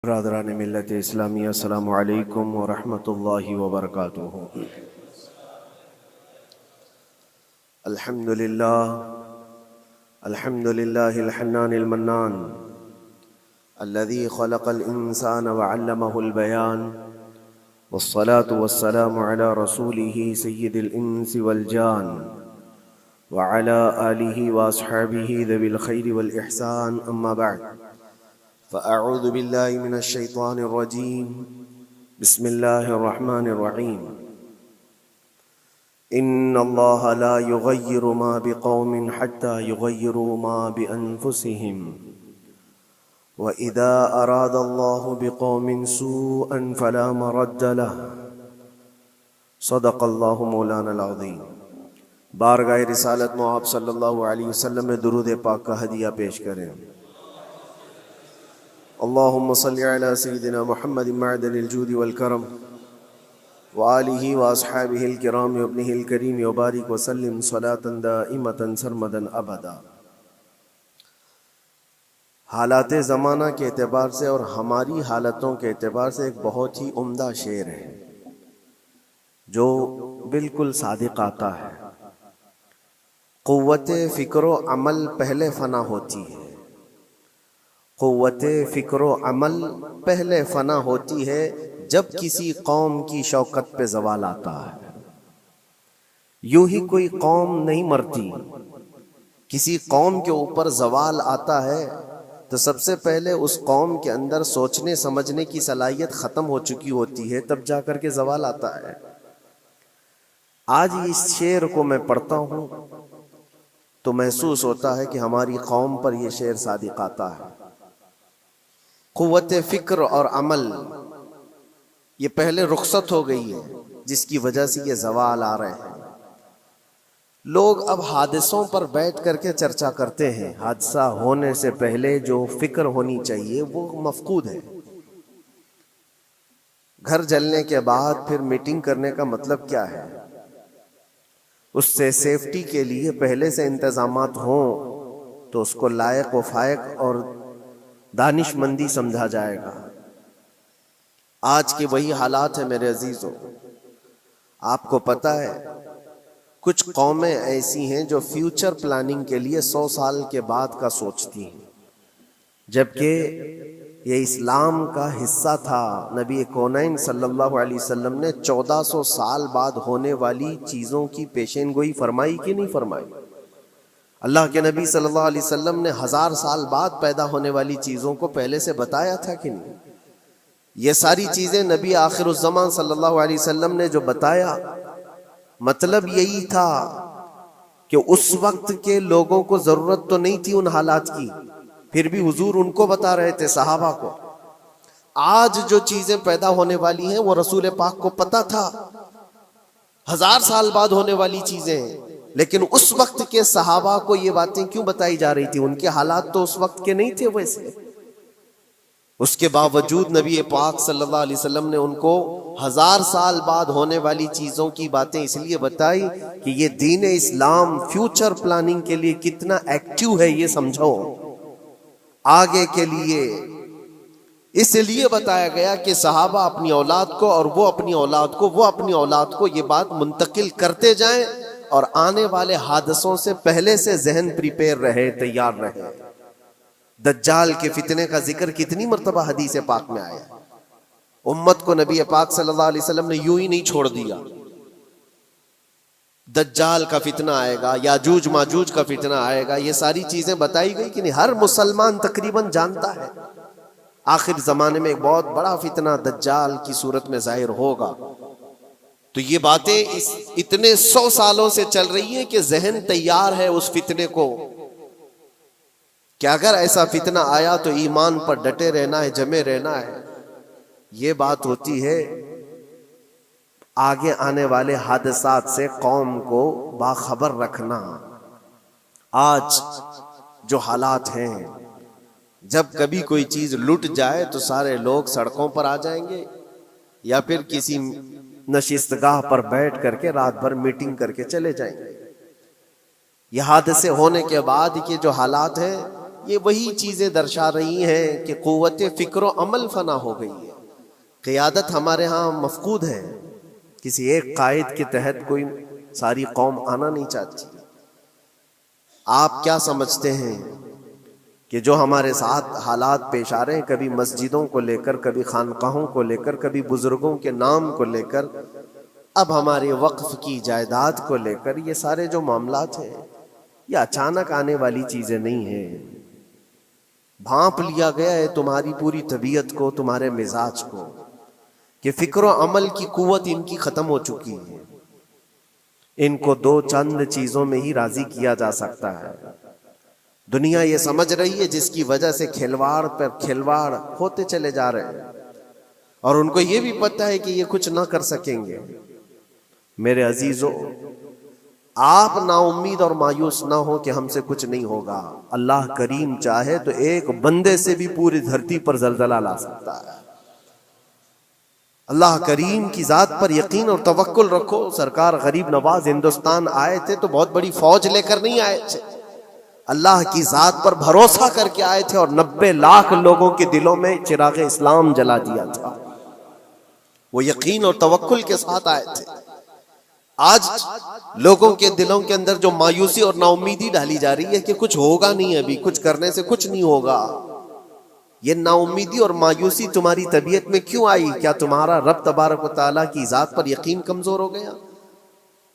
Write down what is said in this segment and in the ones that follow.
बरादरान मिल्लत इस्लामी अस्सलामु अलैकुम व रहमतुल्लाहि व बरकातुहू। अल्हम्दुलिल्लाहिल हन्नानिल मन्नान अल्लज़ी खलक़ल इंसान व अल्लमहुल बयान वस्सलातु वस्सलामु अला रसूलिही सय्यिदिल इंसी वल जान व अला आलिही व अस्हाबिही ज़विल खैरि वल इहसान अम्मा बअद फ़अऊज़ु बिल्लाहि मिनश शैतानिर रजीम बिस्मिल्लाहिर रहमानिर रहीम। इन्नल्लाह ला युग़य्यिरु मा बिक़ौमिन हत्ता युग़य्यिरू मा बिअन्फुसिहिम व इज़ा अरादल्लाहु बिक़ौमिन सूअन फ़ला मरद्द लहु सदक़ल्लाहु मौलानाल अज़ीम। बारगाह रिसालत में आप सल्लल्लाहु अलैहि वसल्लम में दुरूद पाक का हदिया पेश करें। अल्लाहुम्मा सल्लि अला सय्यिदिना मुहम्मदिन मअदनिल जूदि वल करम व आलिहि व अस्हाबिहिल किराम व इब्निहिल करीम व बारिक व सल्लिम सलातन दाइमतन सरमदन अबदा। हालात ज़माना के एतबार से और हमारी हालतों के एतबार से एक बहुत ही उम्दा शेर है जो बिल्कुल सादिक आता है। क़ुव्वते फ़िक्र अमल पहले फ़ना होती है, क़ुव्वते फ़िक्र अमल पहले फ़ना होती है जब किसी कौम की शौकत पे ज़वाल आता है। यूं ही कोई कौम नहीं मरती, किसी कौम के ऊपर ज़वाल आता है तो सबसे पहले उस कौम के अंदर सोचने समझने की सलाहियत ख़त्म हो चुकी होती है, तब जाकर के ज़वाल आता है। आज इस शेर को मैं पढ़ता हूँ तो महसूस होता है कि हमारी कौम पर यह शेर सादिक आता है। क़ुव्वत फ़िक्र और अमल ये पहले रुखसत हो गई है जिसकी वजह से ये ज़वाल आ रहे हैं। लोग अब हादसों पर बैठ करके चर्चा करते हैं, हादसा होने से पहले जो फिक्र होनी चाहिए वो मफकूद है। घर जलने के बाद फिर मीटिंग करने का मतलब क्या है? उससे सेफ्टी के लिए पहले से इंतजामात हों तो उसको लायक व फायक और दानिशमंदी समझा जाएगा। आज के वही हालात है मेरे अजीजों। आपको पता है कुछ कौमें ऐसी हैं जो फ्यूचर प्लानिंग के लिए 100 साल के बाद का सोचती हैं, जबकि ये इस्लाम का हिस्सा था। नबी कौनैन सल्लल्लाहु अलैहि वसल्लम ने 1400 साल बाद होने वाली चीज़ों की पेशेनगोई फरमाई कि नहीं फरमाई? अल्लाह के नबी सल्लल्लाहु अलैहि वसल्लम ने 1000 साल बाद पैदा होने वाली चीज़ों को पहले से बताया था कि नहीं? ये सारी चीज़ें नबी आखिरुज़्ज़मान सल्लल्लाहु अलैहि वसल्लम ने जो बताया, मतलब यही था कि उस वक्त के लोगों को ज़रूरत तो नहीं थी उन हालात की, फिर भी हुजूर उनको बता रहे थे सहाबा को। आज जो चीज़ें पैदा होने वाली हैं वो रसूल पाक को पता था, 1000 साल बाद होने वाली चीज़ें, लेकिन उस वक्त के सहाबा को ये बातें क्यों बताई जा रही थी? उनके हालात तो उस वक्त के नहीं थे वैसे। उसके बावजूद नबी पाक सल्लल्लाहु अलैहि वसल्लम ने उनको 1000 साल बाद होने वाली चीज़ों की बातें इसलिए बताई कि ये दीन इस्लाम फ्यूचर प्लानिंग के लिए कितना एक्टिव है ये समझो। आगे के लिए इसलिए बताया गया कि सहाबा अपनी औलाद को और वो अपनी औलाद को, वो अपनी औलाद को ये बात मुंतकिल करते जाएं और आने वाले हादसों से पहले से जहन प्रिपेयर रहे, तैयार रहे। दज्जाल के फितने का जिक्र कितनी मर्तबा हदीस पाक में आया। उम्मत को नबी पाक सल्लल्लाहु अलैहि वसल्लम ने यूं ही नहीं छोड़ दिया। दज्जाल का फितना आएगा, याजूज माजूज का फितना आएगा, ये सारी चीजें बताई गई कि नहीं? हर मुसलमान तकरीबन जानता है आखिर जमाने में एक बहुत बड़ा फितना दज्जाल की सूरत में जाहिर होगा। तो ये बातें इतने 100 सालों से चल रही हैं कि जहन तैयार है उस फितने को कि अगर ऐसा फितना आया तो ईमान पर डटे रहना है, जमे रहना है। ये बात होती है आगे आने वाले हादसात से कौम को बाखबर रखना। आज जो हालात हैं, जब कभी कोई चीज लुट जाए तो सारे लोग सड़कों पर आ जाएंगे या फिर किसी नशिस्तगाह पर बैठ करके रात भर मीटिंग करके चले जाएंगे। ये हादसे होने के बाद के जो हालात हैं ये वही चीजें दर्शा रही हैं कि कुव्वत फिक्र अमल फना हो गई है। क़ियादत हमारे यहाँ मफकूद है, किसी एक कायद के तहत कोई सारी कौम आना नहीं चाहती। आप क्या समझते हैं कि जो हमारे साथ हालात पेश आ रहे हैं, कभी मस्जिदों को लेकर, कभी खानकाहों को लेकर, कभी बुजुर्गों के नाम को लेकर, अब हमारे वक्फ की जायदाद को लेकर, ये सारे जो मामलात हैं ये अचानक आने वाली चीजें नहीं है। भांप लिया गया है तुम्हारी पूरी तबीयत को, तुम्हारे मिजाज को, कि फिक्र अमल की कुव्वत इनकी खत्म हो चुकी है। इनको दो चंद चीजों में ही राजी किया जा सकता है। दुनिया ये समझ रही है, जिसकी वजह से खिलवाड़ पर खिलवाड़ होते चले जा रहे हैं, और उनको ये भी पता है कि ये कुछ ना कर सकेंगे। मेरे अजीजों, आप नाउम्मीद और मायूस ना हो कि हमसे कुछ नहीं होगा। अल्लाह करीम चाहे तो एक बंदे से भी पूरी धरती पर जलजला ला सकता है। अल्लाह करीम की जात पर यकीन और तवक्कुल रखो। सरकार गरीब नवाज हिंदुस्तान आए थे तो बहुत बड़ी फौज लेकर नहीं आए थे, अल्लाह की जात पर भरोसा करके आए थे, और 90 लाख लोगों के दिलों में चिराग इस्लाम जला दिया था। वो यकीन और तवक्कुल के साथ आए थे। आज लोगों के दिलों के अंदर जो मायूसी और नाउमीदी डाली जा रही है कि कुछ होगा नहीं, अभी कुछ करने से कुछ नहीं होगा, ये नाउमीदी और मायूसी तुम्हारी तबीयत में क्यों आई? क्या तुम्हारा रब तबारक व तआला की जात पर यकीन कमजोर हो गया?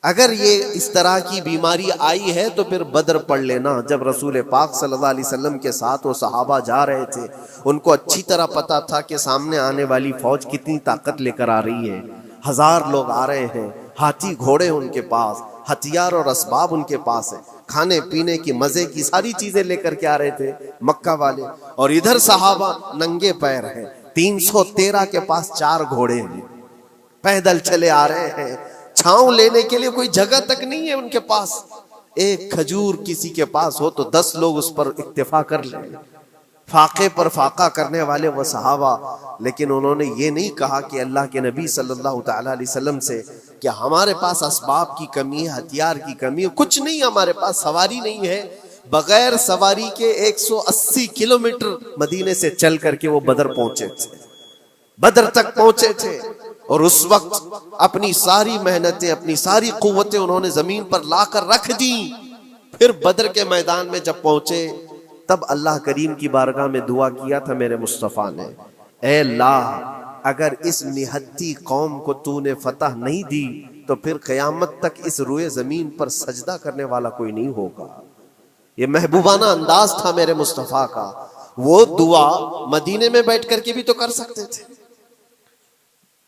अगर ये इस तरह की बीमारी आई है तो फिर बदर पढ़ लेना। जब रसूल पाक सल्लल्लाहु अलैहि वसल्लम के साथ वो सहाबा जा रहे थे, उनको अच्छी तरह पता था कि सामने आने वाली फौज कितनी ताकत लेकर आ रही है। 1000 लोग आ रहे हैं, हाथी घोड़े उनके पास, हथियार और असबाब उनके पास है, खाने पीने की मजे की सारी चीजें लेकर के आ रहे थे मक्का वाले, और इधर सहाबा नंगे पैर हैं। 313 के पास 4 घोड़े हैं, पैदल चले आ रहे हैं, छांव लेने के लिए कोई जगह तक नहीं है उनके पास। एक खजूर किसी के पास हो तो 10 लोग उस पर इक्तिफा कर ले। फाके पर फाका करने वाले वो सहाबा, लेकिन उन्होंने ये नहीं कहा कि अल्लाह के नबी सल्लल्लाहु अलैहि वसल्लम से कि हमारे पास असबाब की कमी है, हथियार की कमी है, कुछ नहीं हमारे पास, सवारी नहीं है। बगैर सवारी के 180 किलोमीटर मदीने से चल करके वो बदर पहुंचे थे, बदर तक पहुंचे थे। और उस वक्त अपनी सारी मेहनतें, अपनी सारी कुव्वतें उन्होंने जमीन पर लाकर रख दी। फिर बदर के मैदान में जब पहुंचे तब अल्लाह करीम की बारगाह में दुआ किया था मेरे मुस्तफ़ा ने, ऐ अल्लाह, अगर इस निहत्ती कौम को तूने फतह नहीं दी तो फिर क़यामत तक इस रुए जमीन पर सजदा करने वाला कोई नहीं होगा। ये महबूबाना अंदाज था मेरे मुस्तफ़ा का। वो दुआ मदीने में बैठ करके भी तो कर सकते थे।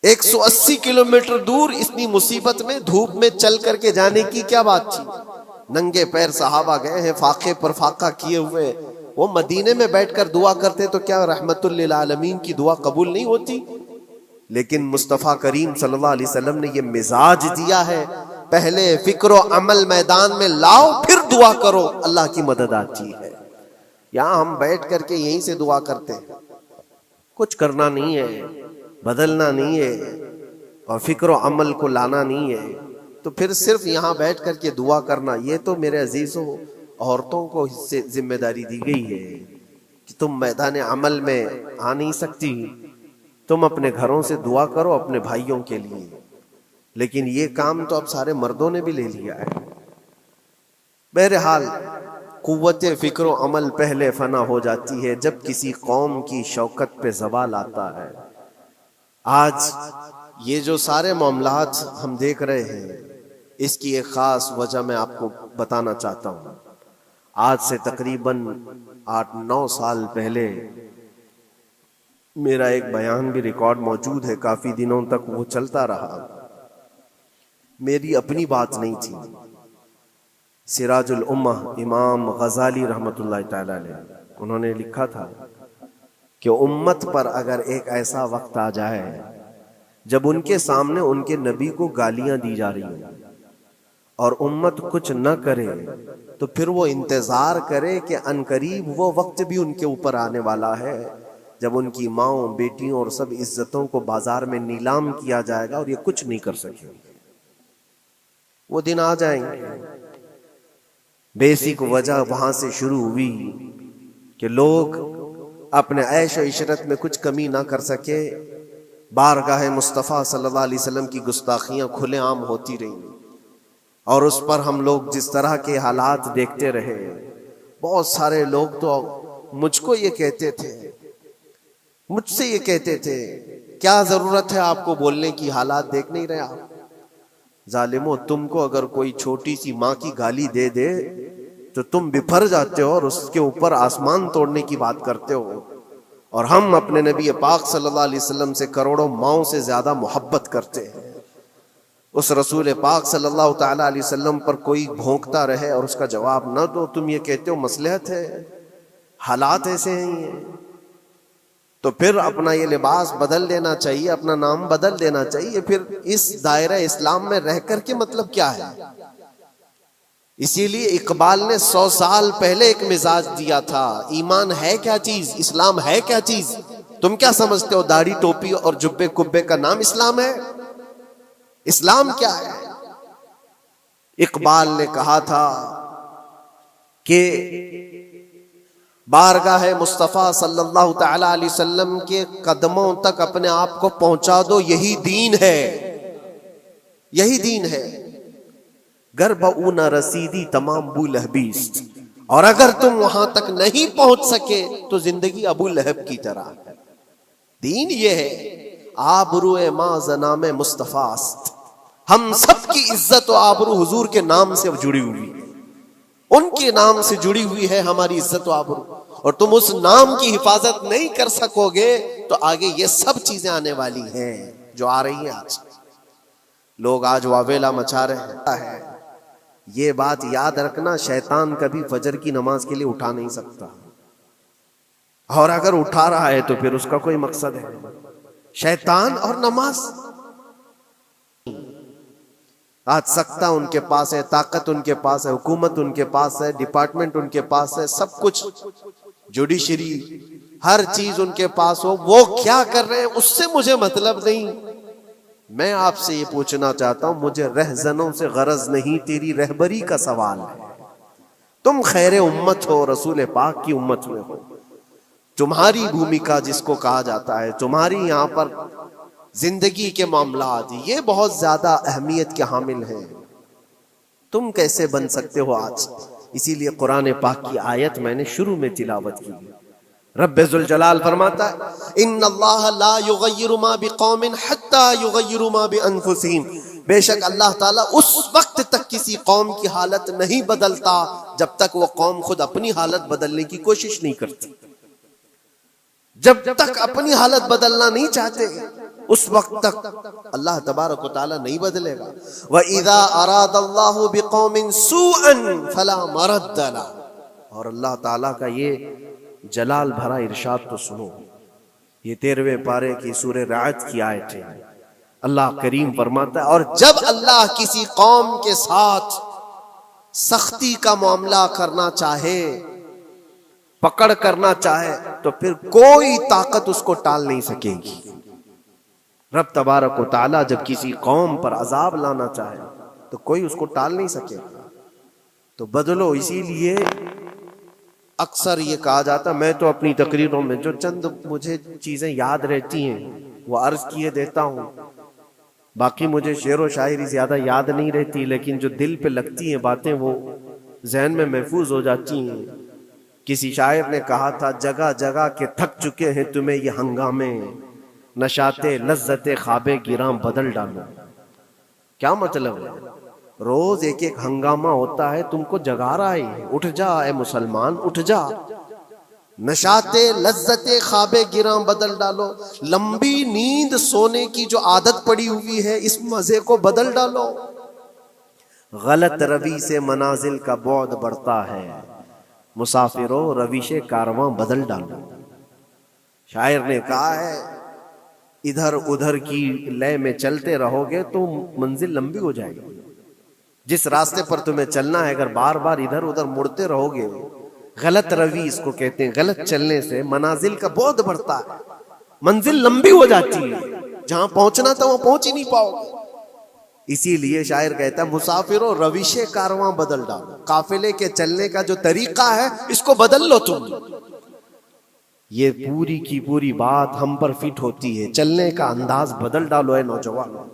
180 किलोमीटर दूर इतनी मुसीबत में धूप में चल करके जाने की क्या बात थी? नंगे पैर सहाबा गए हैं, फाके पर फाका किए हुए। वो मदीने में बैठकर दुआ करते तो क्या रहमतुल लिल आलमीन की दुआ कबूल नहीं होती? लेकिन मुस्तफ़ा करीम सल्लल्लाहु अलैहि वसल्लम ने ये मिजाज दिया है, पहले फिक्र अमल मैदान में लाओ, फिर दुआ करो, अल्लाह की मदद आती है। यहाँ हम बैठ करके यहीं से दुआ करते हैं, कुछ करना नहीं है, बदलना नहीं है, और फिक्र अमल को लाना नहीं है, तो फिर सिर्फ यहाँ बैठ करके दुआ करना, ये तो मेरे अजीजों औरतों को इससे जिम्मेदारी दी गई है कि तुम मैदान अमल में आ नहीं सकती, तुम अपने घरों से दुआ करो अपने भाइयों के लिए। लेकिन ये काम तो अब सारे मर्दों ने भी ले लिया है। बहरहाल कुव्वत फिक्र अमल पहले फना हो जाती है जब किसी कौम की शौकत पे ज़वाल आता है। आज ये जो सारे मामलात हम देख रहे हैं, इसकी एक ख़ास वजह मैं आपको बताना चाहता हूँ। आज से तकरीबन 8-9 साल पहले मेरा एक बयान भी रिकॉर्ड मौजूद है, काफ़ी दिनों तक वो चलता रहा। मेरी अपनी बात नहीं थी, सिराजुल उम्मा इमाम गजाली रहमतुल्लाह तआला अलैह उन्होंने लिखा था कि उम्मत पर अगर एक ऐसा वक्त आ जाए जब उनके सामने उनके नबी को गालियां दी जा रही हैं और उम्मत कुछ न करे, तो फिर वो इंतजार करे कि अनकरीब वो वक्त भी उनके ऊपर आने वाला है जब उनकी माओ, बेटियों और सब इज्जतों को बाजार में नीलाम किया जाएगा और ये कुछ नहीं कर सकेंगे। वो दिन आ जाएंगे। बेसिक वजह वहां से शुरू हुई कि लोग अपने ऐश और इशरत में कुछ कमी ना कर सके। बारगाह मुस्तफ़ा सल्लल्लाहु अलैहि वसल्लम की गुस्ताखियां खुलेआम होती रहीं और उस पर हम लोग जिस तरह के हालात देखते रहे। बहुत सारे लोग तो मुझको ये कहते थे, मुझसे ये कहते थे, क्या जरूरत है आपको बोलने की, हालात देख नहीं रहे आप? जालिमो, तुमको अगर कोई छोटी सी माँ की गाली दे दे तो तुम बिफर जाते हो और उसके ऊपर आसमान तोड़ने की बात करते हो। और हम अपने नबी पाक सल्लल्लाहु अलैहि वसल्लम से करोड़ों माओं से ज्यादा मोहब्बत करते हैं। उस रसूल पाक सल्लल्लाहु ताला अलैहि वसल्लम पर कोई भौंकता रहे और उसका जवाब न दो, तुम ये कहते हो मसलहत है, हालात ऐसे हैं ये। तो फिर अपना ये लिबास बदल लेना चाहिए, अपना नाम बदल देना चाहिए। फिर इस दायरा इस्लाम में रह कर के मतलब क्या है? इसीलिए इकबाल ने 100 साल पहले एक मिजाज दिया था, ईमान है क्या चीज, इस्लाम है क्या चीज। तुम क्या समझते हो दाढ़ी टोपी और जुब्बे कुब्बे का नाम इस्लाम है? इस्लाम क्या है? इकबाल ने कहा था कि बारगाह मुस्तफ़ा सल्लल्लाहु ताला अलैहि वसल्लम के कदमों तक अपने आप को पहुंचा दो, यही दीन है, यही दीन है। गर्भ न रसीदी तमाम अबू लहबीस, और अगर तुम वहां तक नहीं पहुंच सके तो जिंदगी अबू लहब की तरह। दीन ये है, आबरूए मां जनाम मुस्तफास्त, हम सब की इज्जत और आबरू हुजूर के नाम से जुड़ी हुई है, उनके नाम से जुड़ी हुई है हमारी इज्जत और आबरू। और तुम उस नाम की हिफाजत नहीं कर सकोगे तो आगे ये सब चीजें आने वाली हैं जो आ रही हैं। आज लोग आज वावेला मचा रहे हैं। ये बात याद रखना, शैतान कभी फजर की नमाज के लिए उठा नहीं सकता, और अगर उठा रहा है तो फिर उसका कोई मकसद है। शैतान और नमाज, आज सत्ता उनके पास है, ताकत उनके पास है, हुकूमत उनके पास है, डिपार्टमेंट उनके पास है, सब कुछ, जुडिशरी, हर चीज उनके पास हो। वो क्या कर रहे हैं उससे मुझे मतलब नहीं। मैं आपसे ये पूछना चाहता हूं, मुझे रहजनों से गरज नहीं, तेरी रहबरी का सवाल है। तुम खैर उम्मत हो, रसूल पाक की उम्मत में हो, तुम्हारी भूमिका जिसको कहा जाता है, तुम्हारी यहाँ पर जिंदगी के मामलात, ये बहुत ज्यादा अहमियत के हामिल हैं। तुम कैसे बन सकते हो आज? इसीलिए कुरान पाक की आयत मैंने शुरू में तिलावत की। रब्बुल जलाल फरमाता है, इन्नल्लाह ला युगय्यिरु मा बिकौमिन हत्ता युगय्यिरु मा बिअनफुसिहिम, बेशक अल्लाह ताला उस वक्त तक किसी कौम की हालत नहीं बदलता जब तक वो कौम खुद अपनी हालत बदलने की कोशिश नहीं करती। जब तक अपनी हालत बदलना नहीं चाहते उस वक्त तक अल्लाह तबारक व तआला नहीं बदलेगा। व इज़ा अरादल्लाहु बिकौमिन सूअन फला मरद्द ला, और अल्लाह ताला का ये जलाल भरा इरशाद तो सुनो। ये 13वें पारे की सूरह राअद की आयत है। अल्लाह करीम फरमाता है, और जब अल्लाह किसी कौम के साथ सख्ती का मामला करना चाहे, पकड़ करना चाहे, तो फिर कोई ताकत उसको टाल नहीं सकेगी। रब तबारक व तआला जब किसी कौम पर अजाब लाना चाहे तो कोई उसको टाल नहीं सकेगा। तो बदलो। इसीलिए अक्सर ये कहा जाता, मैं तो अपनी तकरीरों में जो चंद मुझे चीजें याद रहती हैं वो अर्ज किए देता हूँ, बाकी मुझे शेर व शायरी ज्यादा याद नहीं रहती, लेकिन जो दिल पे लगती हैं बातें वो जहन में महफूज हो जाती हैं। किसी शायर ने कहा था, जगह जगह के थक चुके हैं तुम्हें ये हंगामे, नशाते लज्जते ख्वाबे गिरां बदल डालो। क्या मतलब है? रोज एक एक हंगामा होता है, तुमको जगा रहा है, उठ जा ए मुसलमान, उठ जा। नशाते लज्जते ख्वाबे गिरां बदल डालो, लंबी नींद सोने की जो आदत पड़ी हुई है इस मजे को बदल डालो। गलत रवि से मनाजिल का बौद बढ़ता है, मुसाफिरों रविशे कारवां बदल डालो। शायर ने कहा है, इधर उधर की लय में चलते रहोगे तो मंजिल लंबी हो जाएगी। जिस रास्ते पर तुम्हें चलना है, अगर बार बार इधर उधर मुड़ते रहोगे, गलत रवि इसको कहते हैं, गलत चलने से मनाजिल का बोध बढ़ता है, मंजिल लंबी हो जाती है, जहां पहुंचना था वहां पहुंच ही नहीं पाओगे। इसीलिए शायर कहता है, मुसाफिरों रविशे कारवां बदल डालो, काफिले के चलने का जो तरीका है इसको बदल लो तुम। ये पूरी की पूरी बात हम पर फिट होती है। चलने का अंदाज बदल डालो है नौजवानों।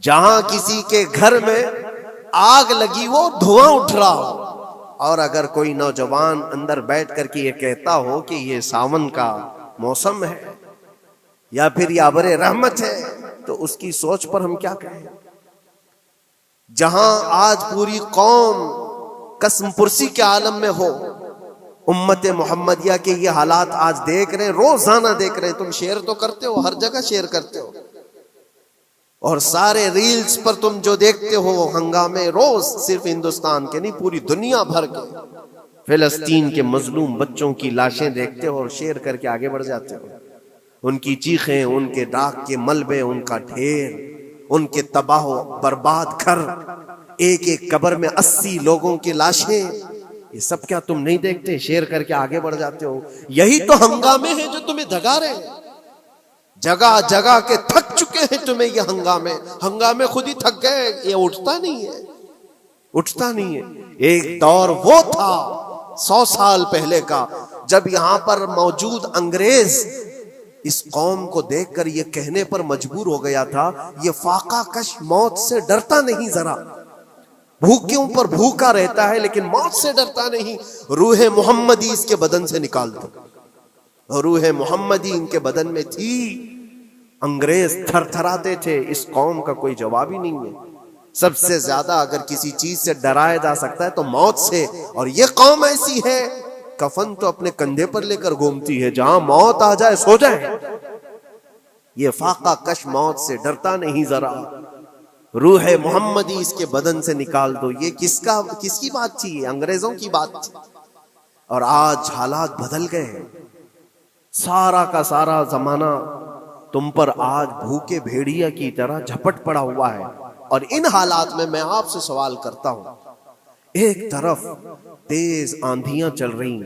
जहां किसी के घर में आग लगी हो, धुआं उठ रहा हो, और अगर कोई नौजवान अंदर बैठ करके ये कहता हो कि ये सावन का मौसम है या फिर ये आबरे रहमत है, तो उसकी सोच पर हम क्या कहें। जहां आज पूरी कौम कसम पुरसी के आलम में हो, उम्मत मोहम्मदिया के ये हालात आज देख रहे हैं, रोजाना देख रहे हैं। तुम शेयर तो करते हो, हर जगह शेयर करते हो, और सारे रील्स पर तुम जो देखते हो हंगामे रोज, सिर्फ हिंदुस्तान के नहीं पूरी दुनिया भर के फिलिस्तीन के मजलूम बच्चों की लाशें देखते हो और शेयर करके आगे बढ़ जाते हो। उनकी चीखें, उनके दाग के मलबे, उनका ढेर, उनके तबाह बर्बाद घर, एक एक कब्र में 80 लोगों की लाशें, ये सब क्या तुम नहीं देखते? शेयर करके आगे बढ़ जाते हो। यही तो हंगामे हैं जो तुम्हें दगा रहे हैं। जगह जगह के थक चुके हैं तुम्हें ये हंगामे खुद ही थक गए। ये उठता नहीं है, उठता नहीं है। एक दौर वो था 100 साल पहले का, जब यहां पर मौजूद अंग्रेज इस कौम को देखकर ये कहने पर मजबूर हो गया था, ये फाका कश मौत से डरता नहीं, जरा भूखों पर भूखा रहता है लेकिन मौत से डरता नहीं। रूह मोहम्मदी इसके बदन से निकाल दो। और रूह मोहम्मदी इनके बदन में थी। अंग्रेज थरथराते थे। इस कौम का कोई जवाब ही नहीं है। सबसे ज्यादा अगर किसी चीज से डराया जा सकता है तो मौत से, और ये कौम ऐसी है कफन तो अपने कंधे पर लेकर घूमती है, जहां मौत आ जाए सो जाए। ये फाका कश मौत से डरता नहीं जरा। रूह मोहम्मदी इसके बदन से निकाल दो। ये किसकी बात थी? अंग्रेजों की बात थी। और आज हालात बदल गए। सारा का सारा जमाना तुम पर आज भूखे भेड़िया की तरह झपट पड़ा हुआ है। और इन हालात में मैं आपसे सवाल करता हूं, एक तरफ तेज आंधियां चल रही,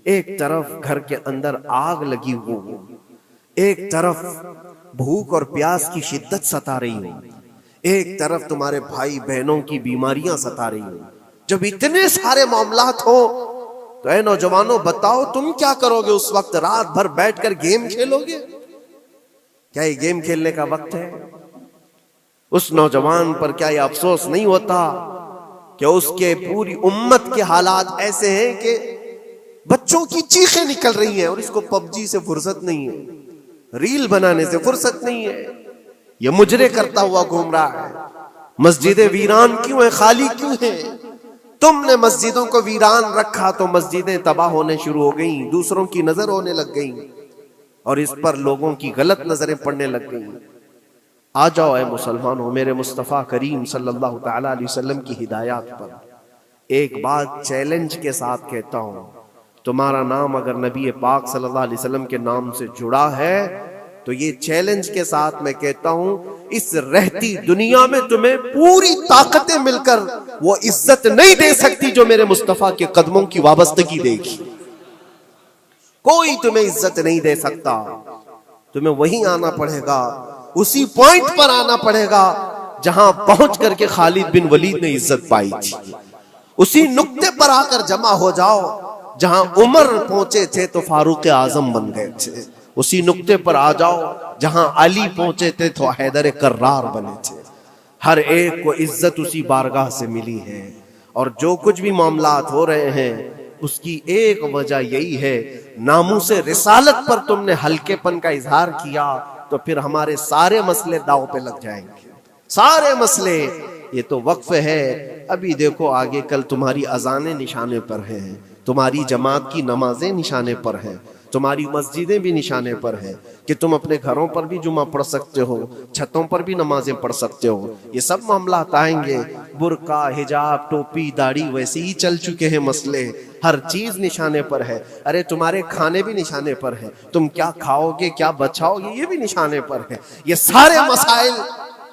एक तरफ घर के अंदर आग लगी हुई, एक तरफ भूख और प्यास की शिद्दत सता रही हो, एक तरफ तुम्हारे भाई बहनों की बीमारियां सता रही हो। जब इतने सारे मामलात हो तो ऐ नौजवानों बताओ तुम क्या करोगे उस वक्त? रात भर बैठकर गेम खेलोगे? क्या ये गेम खेलने का वक्त है? उस नौजवान पर क्या ये अफसोस नहीं होता कि उसके पूरी उम्मत के हालात ऐसे हैं कि बच्चों की चीखें निकल रही हैं और इसको पबजी से फुर्सत नहीं है, रील बनाने से फुर्सत नहीं है, ये मुजरे करता हुआ घूम रहा है। मस्जिदें वीरान क्यों है, खाली क्यों है? तुमने मस्जिदों को वीरान रखा तो मस्जिदें तबाह होने शुरू हो गई, दूसरों की नजर होने लग गई और इस पर लोगों की गलत नजरें पड़ने लग गई। आ जाओ ऐ मुसलमानों, मेरे मुस्तफ़ा करीम सल्लल्लाहु तआला अलैहि वसल्लम की हिदायत पर एक बात चैलेंज के साथ कहता हूं। तुम्हारा नाम अगर नबी पाक सल्लल्लाहु अलैहि वसल्लम के नाम से जुड़ा है तो ये चैलेंज के साथ मैं कहता हूं, इस रहती दुनिया में तुम्हें पूरी ताकतें मिलकर वो इज्जत नहीं दे सकती जो मेरे मुस्तफ़ा के कदमों की वाबस्तगी देगी। कोई तुम्हें इज्जत नहीं दे सकता। तुम्हें वहीं आना पड़ेगा, उसी पॉइंट पर आना पड़ेगा जहां पहुंच करके खालिद बिन वलीद ने इज्जत पाई थी। उसी नुक्ते पर आकर जमा हो जाओ जहां उमर पहुंचे थे तो फारूक आजम बन गए थे। उसी नुक्ते पर आ जाओ जहां अली पहुंचे थे तो हैदर कर्रार बने थे। हर एक को इज्जत उसी बारगाह से मिली है। और जो कुछ भी मामलात हो रहे हैं उसकी एक वजह यही है, नामूसे रिसालत पर तुमने हल्केपन का इजहार किया तो फिर हमारे सारे मसले दांव पे लग जाएंगे। सारे मसले, ये तो वक्फ है, अभी देखो आगे कल तुम्हारी अजानें निशाने पर हैं, तुम्हारी जमात की नमाजें निशाने पर हैं, तुम्हारी मस्जिदें भी निशाने पर हैं कि तुम अपने घरों पर भी जुमा पढ़ सकते हो, छतों पर भी नमाजें पढ़ सकते हो। ये सब मामला आएंगे। बुर्का, हिजाब, टोपी, दाढ़ी वैसे ही चल चुके हैं मसले। हर चीज निशाने पर है। अरे तुम्हारे खाने भी निशाने पर है, तुम क्या खाओगे क्या बचाओगे ये भी निशाने पर है। ये सारे मसाइल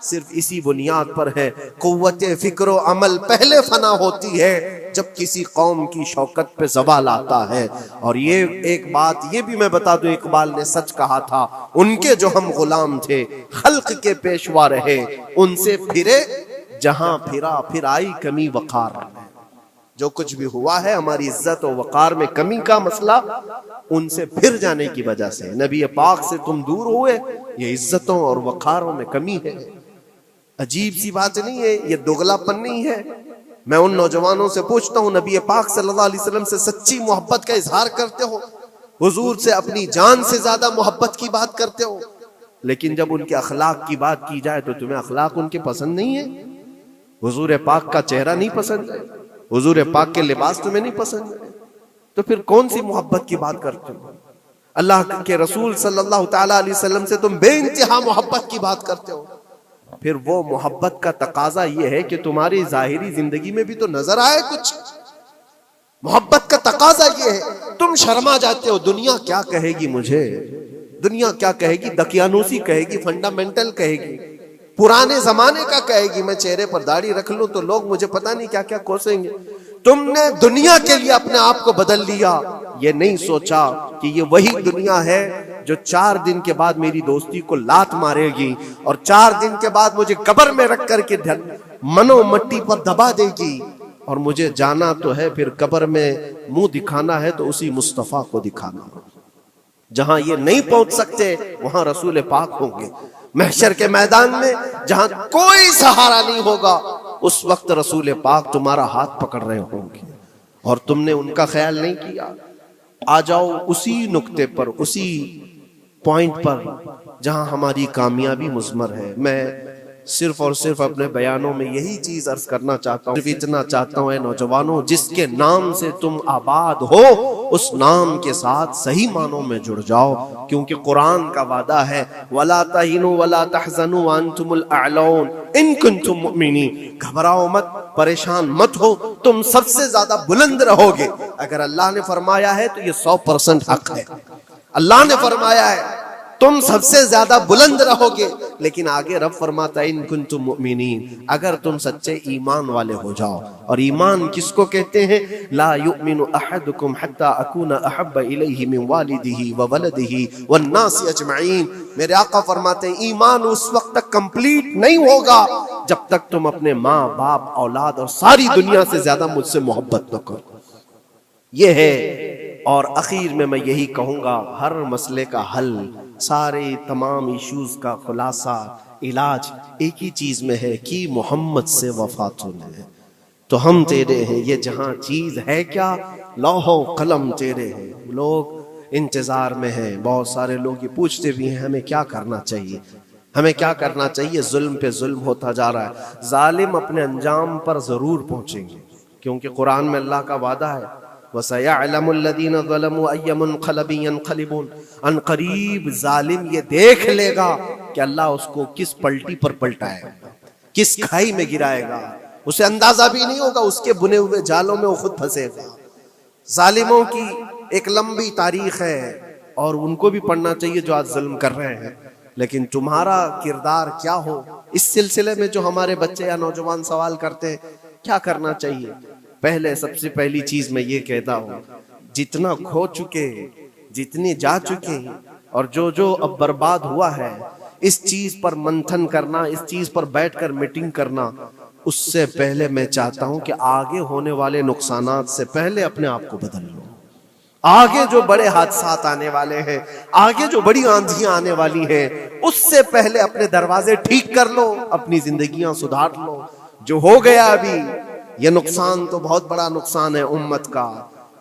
सिर्फ इसी बुनियाद पर है। कुव्वते फिक्र अमल पहले फना होती है जब किसी कौम की शौकत पे ज़वाल आता है। और ये एक बात ये भी मैं बता दूं, इकबाल ने सच कहा था, उनके जो हम गुलाम थे खल्क के पेशवा रहे, उनसे फिरे जहां फिरा फिर आई कमी वकार। जो कुछ भी हुआ है हमारी इज्जत और वकार में कमी का मसला उनसे फिर जाने की वजह से, नबी पाक से तुम दूर हुए, ये इज्जतों और वकारों में कमी है। अजीब सी बात नहीं है, ये दोगलापन नहीं है। मैं उन नौजवानों से पूछता हूँ, नबी पाक सल्लल्लाहु अलैहि वसल्लम से सच्ची मोहब्बत का इजहार करते हो, हुजूर से अपनी जान से ज्यादा मोहब्बत की बात करते हो, लेकिन जब उनके अखलाक की बात की जाए तो तुम्हें अखलाक उनके पसंद नहीं है। हुजूर पाक का चेहरा नहीं पसंद है, हुजूर पाक के लिबास तुम्हें नहीं पसंद है, तो फिर कौन सी मोहब्बत की बात करते हो? अल्लाह के रसूल सल्लल्लाहु ताला अलैहि वसल्लम से तुम बेइंतहा मोहब्बत की बात करते हो, फिर वो मोहब्बत का तकाजा ये है कि तुम्हारी जाहिरी जिंदगी में भी तो नजर आए कुछ। मोहब्बत का तकाजा ये है, तुम शर्मा जाते हो, दुनिया क्या कहेगी मुझे, दुनिया क्या कहेगी, दकियानूसी कहेगी, फंडामेंटल कहेगी, पुराने जमाने का कहेगी, मैं चेहरे पर दाढ़ी रख लूं तो लोग मुझे पता नहीं क्या क्या कोसेंगे। तुमने दुनिया के लिए अपने आप को बदल लिया, ये नहीं सोचा कि ये वही दुनिया है जो 4 दिन के बाद मेरी दोस्ती को लात मारेगी और 4 दिन के बाद मुझे कब्र में रख करके मनो मट्टी पर दबा देगी, और मुझे जाना तो है, फिर कब्र में मुंह दिखाना है तो उसी मुस्तफा को दिखाना। जहां ये नहीं पहुंच सकते वहां रसूल पाक होंगे। महशर के मैदान में जहां कोई सहारा नहीं होगा, उस वक्त रसूल पाक तुम्हारा हाथ पकड़ रहे होंगे और तुमने उनका ख्याल नहीं किया। आ जाओ उसी नुक्ते पर, उसी पॉइंट पर जहां हमारी कामयाबी मुज़मर है। मैं सिर्फ और सिर्फ अपने बयानों में यही चीज अर्ज करना चाहता हूँ, सिर्फ इतना चाहता हूँ, नौजवानों, जिसके नाम से तुम आबाद हो उस नाम के साथ सही मानों में जुड़ जाओ, क्योंकि कुरान का वादा है, वला तहिनु वला तहज़नु व अंतुमुल अअलौन इन कुंतुम मुमिनीन। घबराओ मत, परेशान मत हो, तुम सबसे ज्यादा बुलंद रहोगे। अगर अल्लाह ने फरमाया है तो ये 100% हक है। अल्लाह ने फरमाया है तुम सबसे ज्यादा बुलंद रहोगे, लेकिन आगे रब फरमाता है इन कुंतुम मुमिनीन, अगर तुम सच्चे ईमान वाले हो जाओ। और ईमान किसको कहते हैं? ला युमिनु अहदुकुम हत्ता अकूना अहब्बा इलैहि मिन वालिदिही व वलदिही वन नासी अजमईन। मेरे आका फरमाते हैं ईमान उस वक्त तक कंप्लीट नहीं होगा जब तक तुम अपने माँ बाप, औलाद और सारी दुनिया से ज्यादा मुझसे मोहब्बत न करो। ये है। और आखिर में मैं यही कहूंगा, हर मसले का हल, सारे तमाम इश्यूज का खुलासा, इलाज एक ही चीज में है कि मोहम्मद से वफा तूने, तो हम तेरे हैं। ये जहां चीज है क्या, लौहो कलम तेरे हैं। लोग इंतजार में हैं, बहुत सारे लोग ये पूछते भी हैं हमें क्या करना चाहिए, हमें क्या करना चाहिए। जुल्म पे जुल्म होता जा रहा है, जालिम अपने अंजाम पर जरूर पहुंचेंगे, क्योंकि कुरान में अल्लाह का वादा है वसयअलमुल्लज़ीना ज़लमू अय्य मुनक़लिबिन यनक़लिबून। अनक़रीब जालिम ये देख लेगा कि अल्लाह उसको किस पलटी पर पलटाएगा, किस खाई में गिराएगा, उसे अंदाजा भी नहीं होगा, उसके बुने हुए जालों में वो खुद फंसेगा। जालिमों की एक लंबी तारीख है और उनको भी पढ़ना चाहिए जो आज जुल्म कर रहे हैं, लेकिन तुम्हारा किरदार क्या हो, इस सिलसिले में जो हमारे बच्चे या नौजवान सवाल करते हैं क्या करना चाहिए। पहले सबसे पहली चीज मैं ये कहता हूँ, जितना खो चुके, जितने जा चुके और जो जो अब बर्बाद हुआ है, इस चीज पर मंथन करना, इस चीज पर बैठकर मीटिंग करना, उससे पहले मैं चाहता हूं कि आगे होने वाले नुकसानात से पहले अपने आप को बदल लो। आगे जो बड़े हादसात आने वाले हैं, आगे जो बड़ी आंधियां आने वाली हैं, उससे पहले अपने दरवाजे ठीक कर लो, अपनी जिंदगियां सुधार लो। जो हो गया अभी, ये नुकसान तो बहुत बड़ा नुकसान है उम्मत का।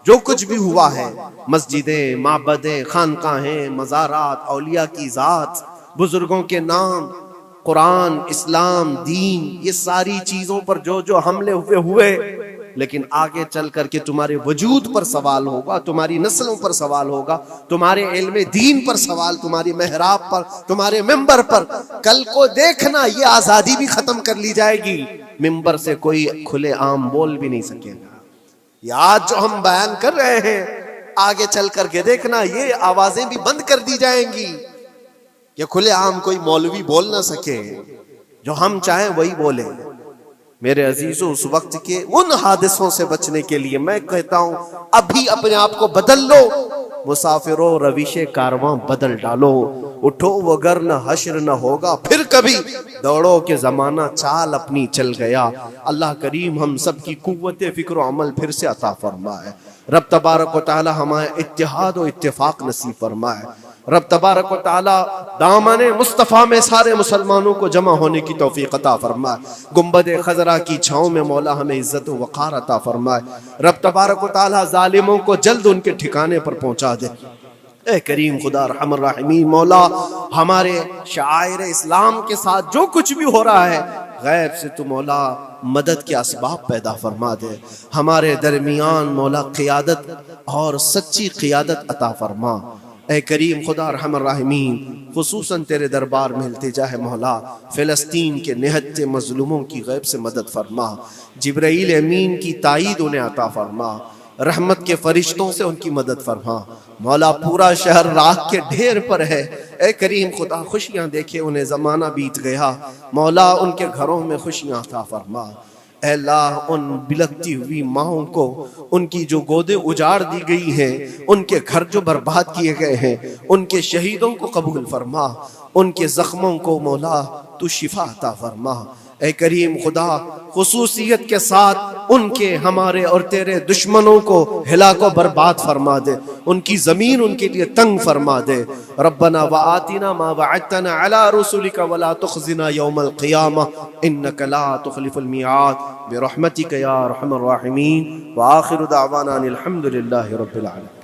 जो कुछ भी हुआ है, मस्जिदें, माबदें, खानकाहें, मज़ारात, औलिया की जात, बुजुर्गों के नाम, कुरान, इस्लाम, दीन, ये सारी चीजों पर जो जो हमले हुए, लेकिन आगे चल करके तुम्हारे वजूद पर सवाल होगा, तुम्हारी नस्लों पर सवाल होगा, तुम्हारे इल्म दीन पर सवाल, तुम्हारी मेहराब पर, तुम्हारे मिंबर पर। कल को देखना ये आजादी भी खत्म कर ली जाएगी, मिंबर से कोई खुले आम बोल भी नहीं सकेगा। ये आज जो हम बयान कर रहे हैं, आगे चल करके देखना ये आवाजें भी बंद कर दी जाएंगी, ये खुले आम कोई मौलवी बोल ना सके, जो हम चाहें वही बोले। मेरे अजीजों, उस वक्त के उन हादिसों से बचने के लिए मैं कहता हूं अभी अपने आप को बदल लो, मुसाफिरों रविशे कारवां बदल डालो। उठो वगर न हश्र न होगा फिर कभी, दौड़ो के जमाना चाल अपनी चल गया। अल्लाह करीम हम सब की कुव्वत फिक्र अमल फिर से अता फरमाए। रब तबारक व तआला हमारे इत्तेहाद और इत्तेफाक नसीब फरमाए। रब तबारक व तआला दामने मुस्तफ़ा में सारे मुसलमानों को जमा होने की तौफीक अता फरमाए। गुंबद खजरा की छाँव में मौला हमें इज्जत व वक़ार अता फरमाए। रब तबारक व तआला जालिमों को जल्द उनके ठिकाने पर पहुंचा दे। ए करीम खुदा रहमान रहीम, मौला हमारे शायर इस्लाम के साथ जो कुछ भी हो रहा है गैब से तू मौला मदद के असबाब पैदा फरमा दे। हमारे दरमियान मौला क़ियादत और सच्ची क़ियादत अता फरमा। ए करीम खुदा रहमान रहीम, खुसूसन तेरे दरबार में इल्तिजा है मौला, फ़िलिस्तीन के निहत्ते मजलूमों की गैब से मदद फरमा। जिब्राईल अमीन की ताईद उन्हें अता फरमा। रहमत के फरिश्तों से उनकी मदद फरमा। मौला पूरा शहर राख के ढेर पर है। ए करीम खुदा खुशियाँ देखे उन्हें ज़माना बीत गया। मौला उनके घरों में खुशियाँ अता फरमा। ए अल्लाह उन बिलखती हुई माओं को, उनकी जो गोदे उजाड़ दी गई हैं, उनके घर जो बर्बाद किए गए हैं, उनके शहीदों को कबूल फरमा। उनके जख्मों को मौला तू शिफा अता फरमा। ए करीम खुदा खुसूसियत के साथ उनके, हमारे और तेरे दुश्मनों को हिलाको बर्बाद फरमा दे। उनकी जमीन उनके लिए तंग फरमा दे। रब्बना व आतिना मा वअदतना अला रसूलिका वला तुखज़िना यौमल क़ियामह इन्नका ला तुख़लिफ़ुल मिआद बिरहमतिका या अरहमर राहिमीन। व आखिरु दावाना अनिल हम्दुलिल्लाहि रब्बिल आलमीन।